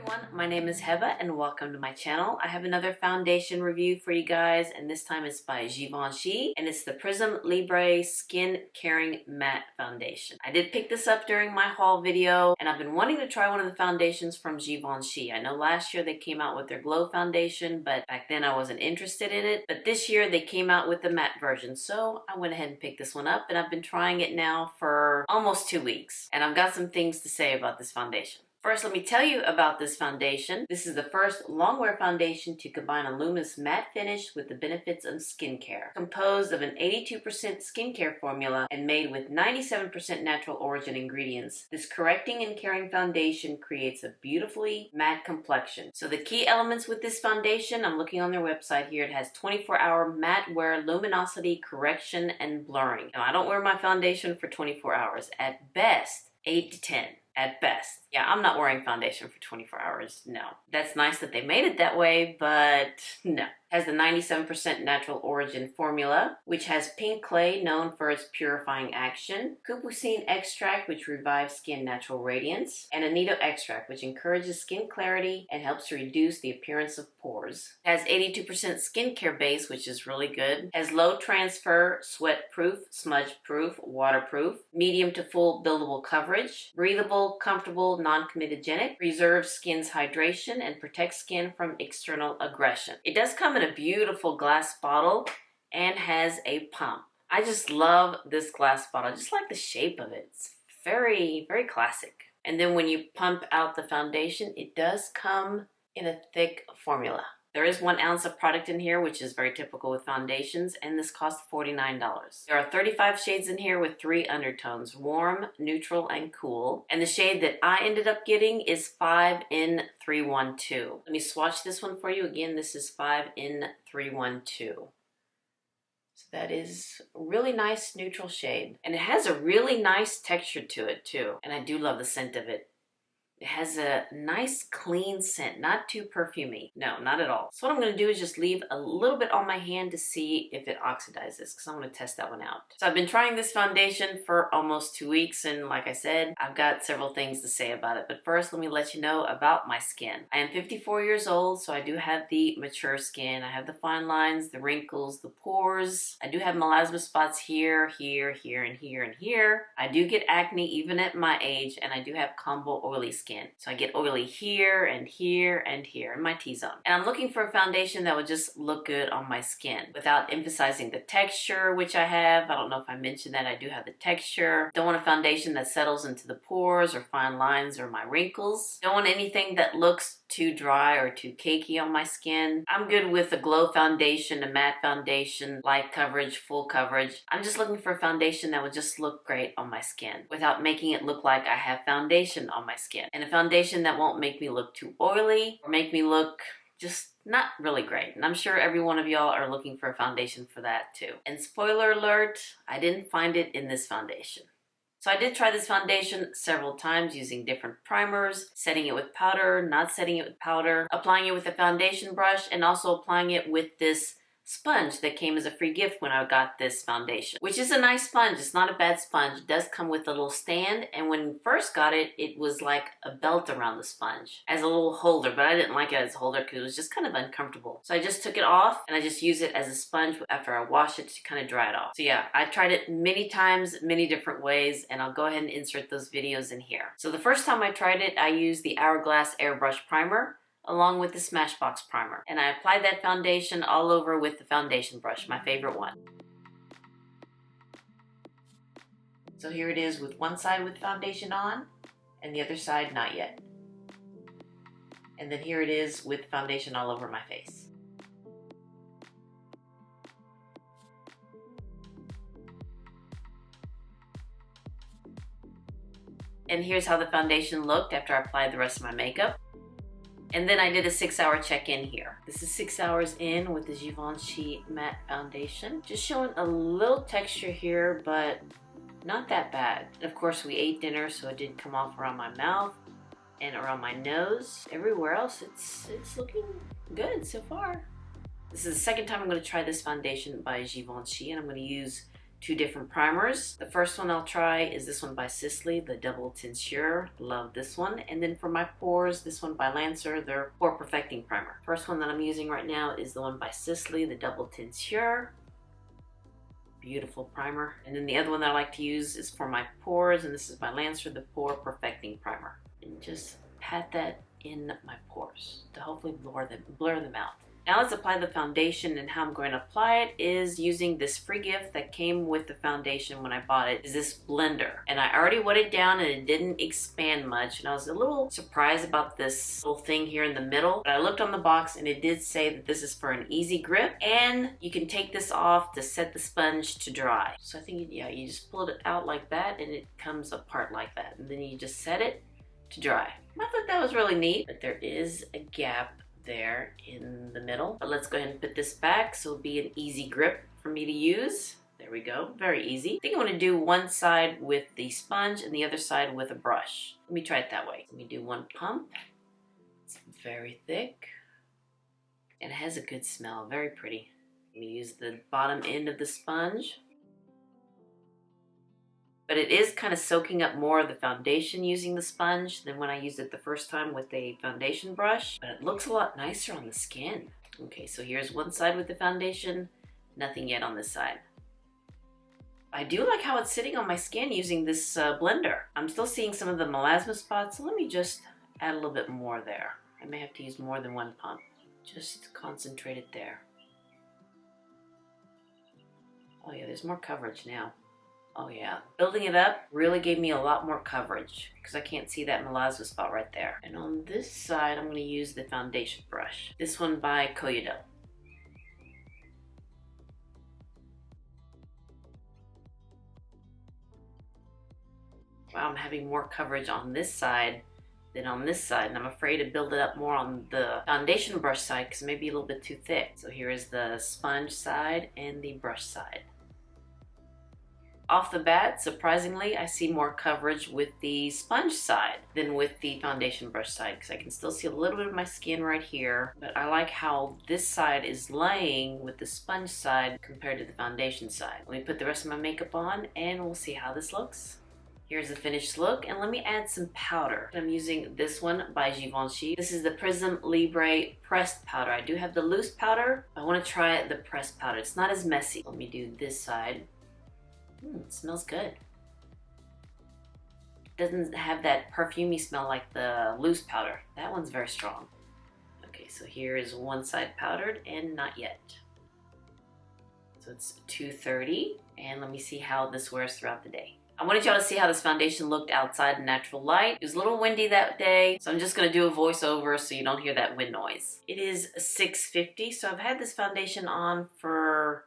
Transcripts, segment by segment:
everyone, my name is Heba and welcome to my channel. I have another foundation review for you guys, and this time it's by Givenchy and it's the Prisme Libre Skin Caring Matte Foundation. I did pick this up during my haul video and I've been wanting to try one of the foundations from Givenchy. I know last year they came out with their Glow foundation, but back then I wasn't interested in it. But this year they came out with the matte version, so I went ahead and picked this one up, and I've been trying it now for almost 2 weeks and I've got some things to say about this foundation. First, let me tell you about this foundation. This is the first long-wear foundation to combine a luminous matte finish with the benefits of skincare. Composed of an 82% skincare formula and made with 97% natural origin ingredients, this correcting and caring foundation creates a beautifully matte complexion. So the key elements with this foundation, I'm looking on their website here, it has 24-hour matte wear luminosity correction and blurring. Now, I don't wear my foundation for 24 hours. At best, 8 to 10. At best. Yeah, I'm not wearing foundation for 24 hours, no. That's nice that they made it that way, but no. Has the 97% natural origin formula, which has pink clay, known for its purifying action, cupucine extract, which revives skin natural radiance, and annatto extract, which encourages skin clarity and helps to reduce the appearance of pores. Has 82% skincare base, which is really good. Has low transfer, sweat-proof, smudge-proof, waterproof, medium to full buildable coverage, breathable, comfortable, non-comedogenic, preserves skin's hydration, and protects skin from external aggression. It does come in a beautiful glass bottle and has a pump. I just love this glass bottle. I just like the shape of it. It's very, very classic. And then when you pump out the foundation, it does come in a thick formula. There is 1 ounce of product in here, which is very typical with foundations, and this costs $49. There are 35 shades in here with 3 undertones, warm, neutral, and cool. And the shade that I ended up getting is 5N312. Let me swatch this one for you. Again, this is 5N312. So that is a really nice neutral shade. And it has a really nice texture to it too. And I do love the scent of it. It has a nice clean scent, not too perfumey. No, not at all. So what I'm going to do is just leave a little bit on my hand to see if it oxidizes, because I'm going to test that one out. So I've been trying this foundation for almost 2 weeks, and like I said, I've got several things to say about it. But first, let me let you know about my skin. I am 54 years old, so I do have the mature skin. I have the fine lines, the wrinkles, the pores. I do have melasma spots here, here, here, and here, and here. I do get acne even at my age, and I do have combo oily skin. So I get oily here and here and here in my T-zone. And I'm looking for a foundation that would just look good on my skin without emphasizing the texture, which I have. I don't know if I mentioned that I do have the texture. Don't want a foundation that settles into the pores or fine lines or my wrinkles. Don't want anything that looks too dry or too cakey on my skin. I'm good with a glow foundation, a matte foundation, light coverage, full coverage. I'm just looking for a foundation that would just look great on my skin without making it look like I have foundation on my skin. And a foundation that won't make me look too oily or make me look just not really great. And I'm sure every one of y'all are looking for a foundation for that too. And spoiler alert, I didn't find it in this foundation. So I did try this foundation several times using different primers, setting it with powder, not setting it with powder, applying it with a foundation brush, and also applying it with this sponge that came as a free gift when I got this foundation, which is a nice sponge. It's not a bad sponge. It does come with a little stand, and when we first got it, it was like a belt around the sponge as a little holder, but I didn't like it as a holder because it was just kind of uncomfortable. So I just took it off and I just use it as a sponge after I wash it to kind of dry it off. So yeah, I tried it many times, many different ways, and I'll go ahead and insert those videos in here. So the first time I tried it, I used the Hourglass Airbrush Primer along with the Smashbox primer. And I applied that foundation all over with the foundation brush, my favorite one. So here it is with one side with foundation on and the other side not yet. And then here it is with foundation all over my face. And here's how the foundation looked after I applied the rest of my makeup. And then I did a 6-hour check-in here. This is 6 hours in with the Givenchy matte foundation. Just showing a little texture here, but not that bad. And of course, we ate dinner, so it did come off around my mouth and around my nose. Everywhere else, it's looking good so far. This is the second time I'm going to try this foundation by Givenchy, and I'm going to use two different primers. The first one I'll try is this one by Sisley, the Double Teinture. Love this one. And then for my pores, this one by Lancer, their Pore Perfecting Primer. First one that I'm using right now is the one by Sisley, the Double Teinture. Beautiful primer. And then the other one that I like to use is for my pores, and this is by Lancer, the Pore Perfecting Primer. And just pat that in my pores to hopefully blur them out. Now let's apply the foundation, and how I'm going to apply it is using this free gift that came with the foundation when I bought it, is this blender. And I already wet it down and it didn't expand much, and I was a little surprised about this little thing here in the middle, but I looked on the box and it did say that this is for an easy grip, and you can take this off to set the sponge to dry. So I think, yeah, you just pull it out like that and it comes apart like that, and then you just set it to dry. I thought that was really neat, but there is a gap there in the middle. But let's go ahead and put this back so it'll be an easy grip for me to use. There we go, very easy. I think I want to do one side with the sponge and the other side with a brush. Let me try it that way. Let me do one pump. It's very thick and it has a good smell, very pretty. Let me use the bottom end of the sponge. But it is kind of soaking up more of the foundation using the sponge than when I used it the first time with a foundation brush. But it looks a lot nicer on the skin. Okay, so here's one side with the foundation, nothing yet on this side. I do like how it's sitting on my skin using this blender. I'm still seeing some of the melasma spots, so let me just add a little bit more there. I may have to use more than one pump. Just concentrate it there. Oh yeah, there's more coverage now. Oh yeah, building it up really gave me a lot more coverage because I can't see that melasma spot right there. And on this side, I'm going to use the foundation brush. This one by Koyodo. Wow, I'm having more coverage on this side than on this side, and I'm afraid to build it up more on the foundation brush side because it may be a little bit too thick. So here is the sponge side and the brush side. Off the bat, surprisingly, I see more coverage with the sponge side than with the foundation brush side because I can still see a little bit of my skin right here, but I like how this side is laying with the sponge side compared to the foundation side. Let me put the rest of my makeup on and we'll see how this looks. Here's the finished look, and let me add some powder. I'm using this one by Givenchy. This is the Prisme Libre pressed powder. I do have the loose powder. I want to try the pressed powder. It's not as messy. Let me do this side. It smells good. It doesn't have that perfumey smell like the loose powder. That one's very strong. Okay, so here is one side powdered and not yet. So it's 2:30, and let me see how this wears throughout the day. I wanted y'all to see how this foundation looked outside in natural light. It was a little windy that day, so I'm just gonna do a voiceover so you don't hear that wind noise. It is 6:50, so I've had this foundation on for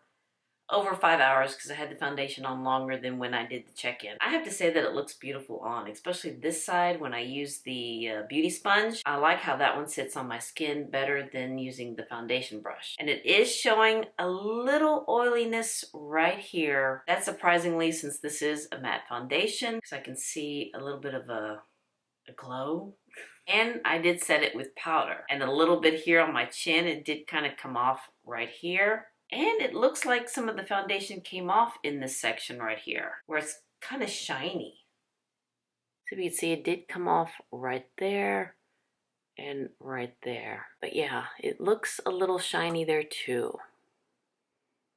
over 5 hours because I had the foundation on longer than when I did the check-in. I have to say that it looks beautiful on, especially this side when I use the beauty sponge. I like how that one sits on my skin better than using the foundation brush. And it is showing a little oiliness right here. That's surprisingly, since this is a matte foundation, because I can see a little bit of a glow. And I did set it with powder. And a little bit here on my chin, it did kind of come off right here. And it looks like some of the foundation came off in this section right here, where it's kind of shiny. So you can see it did come off right there and right there. But yeah, it looks a little shiny there too.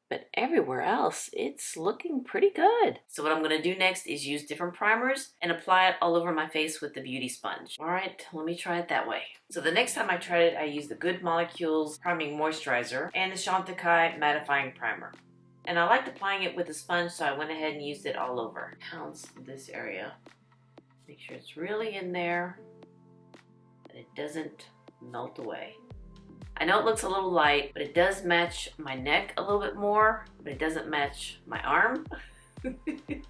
But everywhere else, it's looking pretty good. So what I'm gonna do next is use different primers and apply it all over my face with the beauty sponge. All right, let me try it that way. So the next time I tried it, I used the Good Molecules Priming Moisturizer and the Chantecaille Mattifying Primer. And I liked applying it with a sponge, so I went ahead and used it all over. Pounce this area. Make sure it's really in there, that it doesn't melt away. I know it looks a little light, but it does match my neck a little bit more, but it doesn't match my arm. Well,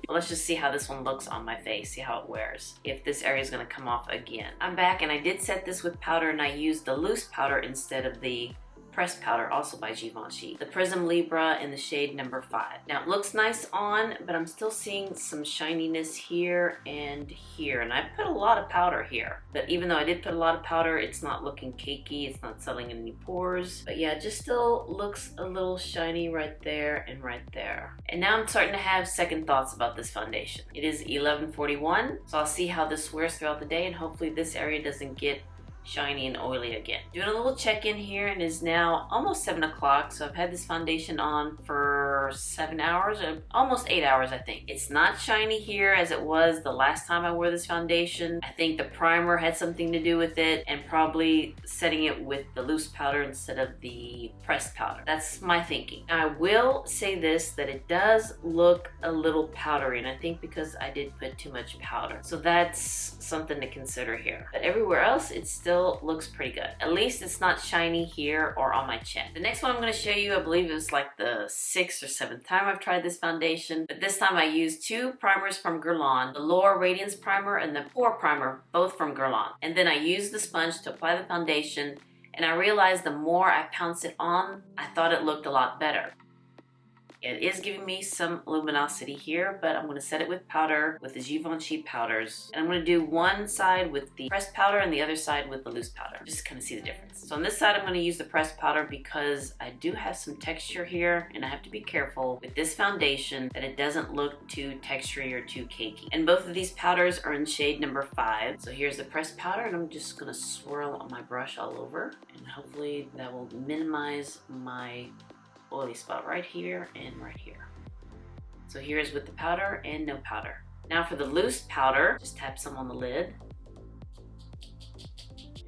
let's just see how this one looks on my face, see how it wears, if this area is going to come off again. I'm back, and I did set this with powder, and I used the loose powder instead of the pressed powder, also by Givenchy. The Prisme Libre in the shade number 5. Now it looks nice on, but I'm still seeing some shininess here and here. And I put a lot of powder here. But even though I did put a lot of powder, it's not looking cakey. It's not settling in any pores. But yeah, it just still looks a little shiny right there and right there. And now I'm starting to have second thoughts about this foundation. It is 11:41, so I'll see how this wears throughout the day, and hopefully this area doesn't get shiny and oily again. Doing a little check-in here, and it is now almost 7 o'clock, so I've had this foundation on for 7 hours, or almost 8 hours I think. It's not shiny here as it was the last time I wore this foundation. I think the primer had something to do with it, and probably setting it with the loose powder instead of the pressed powder. That's my thinking. Now I will say this, that it does look a little powdery, and I think because I did put too much powder. So that's something to consider here. But everywhere else, it's still looks pretty good. At least it's not shiny here or on my chin. The next one I'm going to show you, I believe it was like the 6th or 7th time I've tried this foundation, but this time I used 2 primers from Guerlain, the Lower Radiance Primer and the Pore Primer, both from Guerlain. And then I used the sponge to apply the foundation, and I realized the more I pounced it on, I thought it looked a lot better. It is giving me some luminosity here, but I'm going to set it with powder, with the Givenchy powders. And I'm going to do one side with the pressed powder and the other side with the loose powder. Just kind of see the difference. So on this side, I'm going to use the pressed powder because I do have some texture here, and I have to be careful with this foundation that it doesn't look too textury or too cakey. And both of these powders are in shade number 5. So here's the pressed powder, and I'm just going to swirl on my brush all over. And hopefully that will minimize my oily spot right here and right here. So here's with the powder and no powder. Now for the loose powder, just tap some on the lid.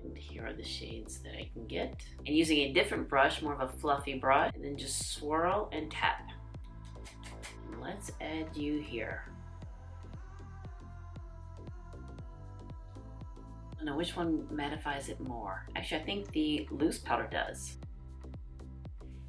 And here are the shades that I can get. And using a different brush, more of a fluffy brush, and then just swirl and tap. And let's add you here. I don't know which one mattifies it more. Actually, I think the loose powder does.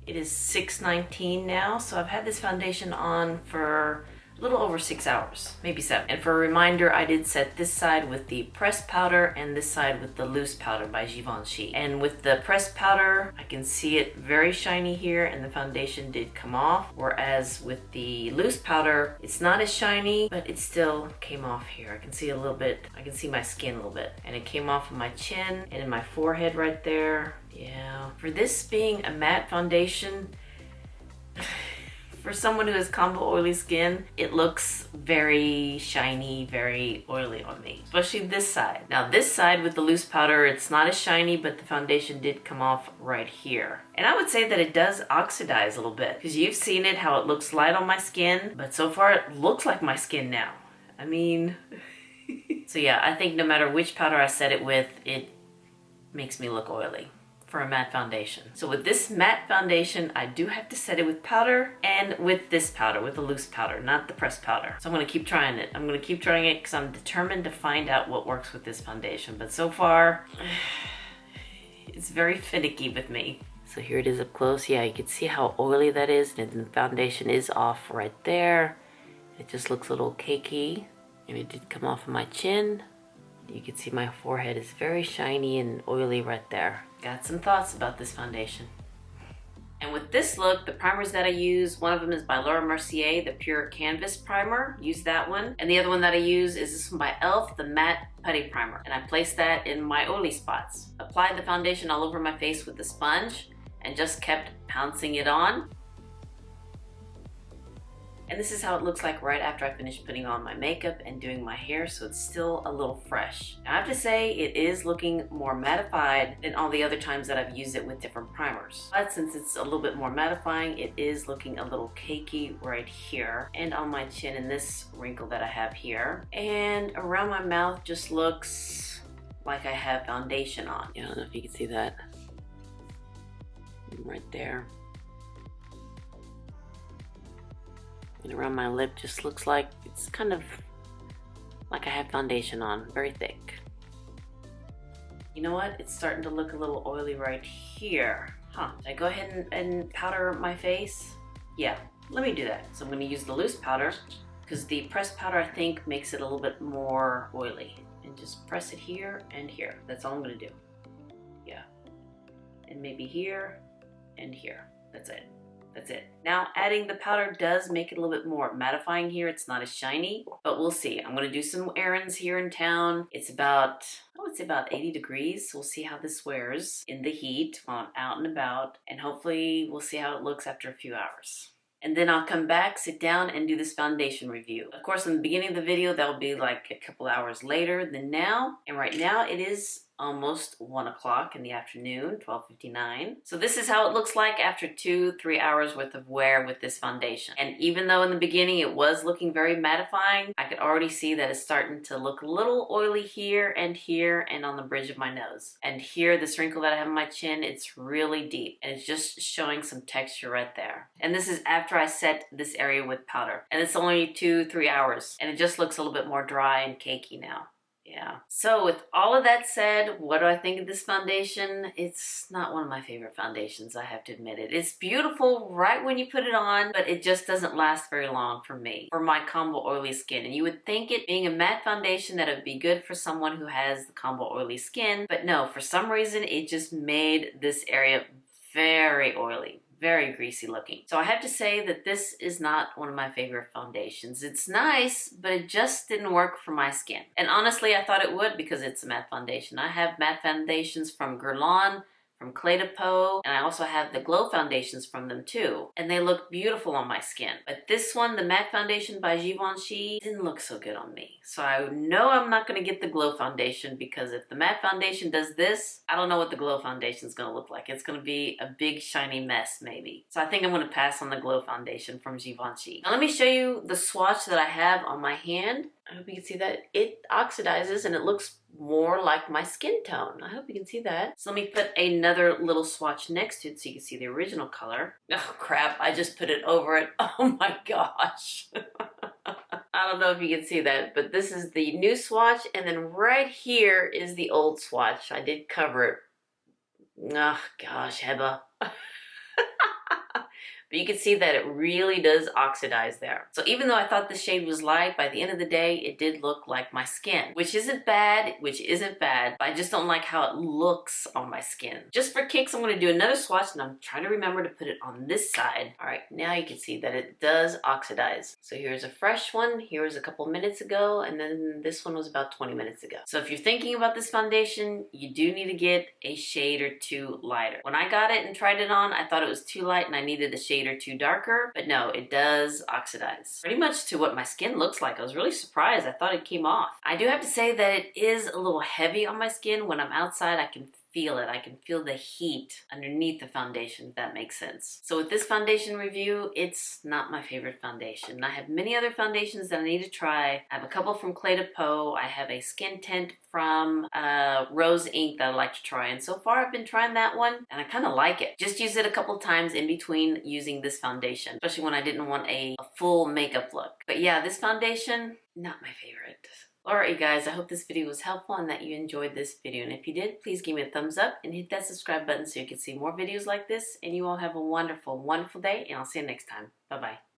It is 6:19 now, so I've had this foundation on for a little over 6 hours, maybe 7. And for a reminder, I did set this side with the pressed powder and this side with the loose powder by Givenchy. And with the pressed powder, I can see it very shiny here, and the foundation did come off. Whereas with the loose powder, it's not as shiny, but it still came off here. I can see a little bit, I can see my skin a little bit. And it came off of my chin and in my forehead right there. Yeah. For this being a matte foundation, for someone who has combo oily skin, it looks very shiny, very oily on me, especially this side. Now this side with the loose powder, it's not as shiny, but the foundation did come off right here. And I would say that it does oxidize a little bit, because you've seen it, how it looks light on my skin, but so far it looks like my skin now. I mean, so yeah, I think no matter which powder I set it with, it makes me look oily for a matte foundation. So with this matte foundation, I do have to set it with powder and with this powder, with the loose powder, not the pressed powder. So I'm gonna keep trying it. I'm gonna keep trying it because I'm determined to find out what works with this foundation. But so far, it's very finicky with me. So here it is up close. Yeah, you can see how oily that is, and the foundation is off right there. It just looks a little cakey, and it did come off of my chin. You can see my forehead is very shiny and oily right there. Got some thoughts about this foundation. And with this look, the primers that I use, one of them is by Laura Mercier, the Pure Canvas Primer. Use that one. And the other one that I use is this one by e.l.f., the Matte Putty Primer. And I place that in my oily spots. Applied the foundation all over my face with the sponge and just kept pouncing it on. And this is how it looks like right after I finish putting on my makeup and doing my hair, so it's still a little fresh. Now, I have to say it is looking more mattified than all the other times that I've used it with different primers. But since it's a little bit more mattifying, it is looking a little cakey right here and on my chin in this wrinkle that I have here. And around my mouth just looks like I have foundation on. I don't know if you can see that. Right there. And around my lip just looks like it's kind of like I have foundation on, very thick. You know what? It's starting to look a little oily right here. Should I go ahead and powder my face? Yeah, let me do that. So I'm going to use the loose powder because the pressed powder I think makes it a little bit more oily. And just press it here and here. That's all I'm going to do. Yeah. And maybe here and here. That's it. That's it. Now adding the powder does make it a little bit more mattifying here. It's not as shiny, but we'll see. I'm gonna do some errands here in town. It's about, I would say about 80 degrees. We'll see how this wears in the heat while I'm out and about, and hopefully we'll see how it looks after a few hours. And then I'll come back, sit down, and do this foundation review. Of course, in the beginning of the video, that'll be like a couple hours later than now. And right now it is almost 1 o'clock in the afternoon, 12:59. So this is how it looks like after 2-3 hours worth of wear with this foundation. And even though in the beginning it was looking very mattifying, I could already see that it's starting to look a little oily here and on the bridge of my nose. And here, this wrinkle that I have on my chin, it's really deep and it's just showing some texture right there. And this is after I set this area with powder. And it's only 2-3 hours and it just looks a little bit more dry and cakey now. Yeah. So with all of that said, what do I think of this foundation? It's not one of my favorite foundations, I have to admit it. It's beautiful right when you put it on, but it just doesn't last very long for me, for my combo oily skin. And you would think it being a matte foundation that it would be good for someone who has the combo oily skin, but no, for some reason it just made this area very oily. Very greasy looking. So I have to say that this is not one of my favorite foundations. It's nice, but it just didn't work for my skin. And honestly, I thought it would because it's a matte foundation. I have matte foundations from Guerlain, from Clé de Peau, and I also have the glow foundations from them too. And they look beautiful on my skin. But this one, the matte foundation by Givenchy, didn't look so good on me. So I know I'm not gonna get the glow foundation because if the matte foundation does this, I don't know what the glow foundation is gonna look like. It's gonna be a big shiny mess maybe. So I think I'm gonna pass on the glow foundation from Givenchy. Now let me show you the swatch that I have on my hand. I hope you can see that. It oxidizes and it looks more like my skin tone. I hope you can see that. So let me put another little swatch next to it so you can see the original color. Oh crap, I just put it over it. Oh my gosh. I don't know if you can see that, but this is the new swatch and then right here is the old swatch. I did cover it. Oh gosh, Heba. But you can see that it really does oxidize there. So even though I thought the shade was light, by the end of the day, it did look like my skin, which isn't bad, but I just don't like how it looks on my skin. Just for kicks, I'm gonna do another swatch and I'm trying to remember to put it on this side. All right, now you can see that it does oxidize. So here's a fresh one, here's a couple minutes ago, and then this one was about 20 minutes ago. So if you're thinking about this foundation, you do need to get a shade or two lighter. When I got it and tried it on, I thought it was too light and I needed a shade or two darker, but no, it does oxidize. Pretty much to what my skin looks like. I was really surprised. I thought it came off. I do have to say that it is a little heavy on my skin. When I'm outside, I can feel it. I can feel the heat underneath the foundation, if that makes sense. So with this foundation review, it's not my favorite foundation. I have many other foundations that I need to try. I have a couple from Clé de Peau. I have a skin tint from Rose Ink that I like to try. And so far I've been trying that one and I kind of like it. Just use it a couple times in between using this foundation, especially when I didn't want a full makeup look. But yeah, this foundation, not my favorite. Alright you guys, I hope this video was helpful and that you enjoyed this video. And if you did, please give me a thumbs up and hit that subscribe button so you can see more videos like this. And you all have a wonderful, wonderful day and I'll see you next time. Bye-bye.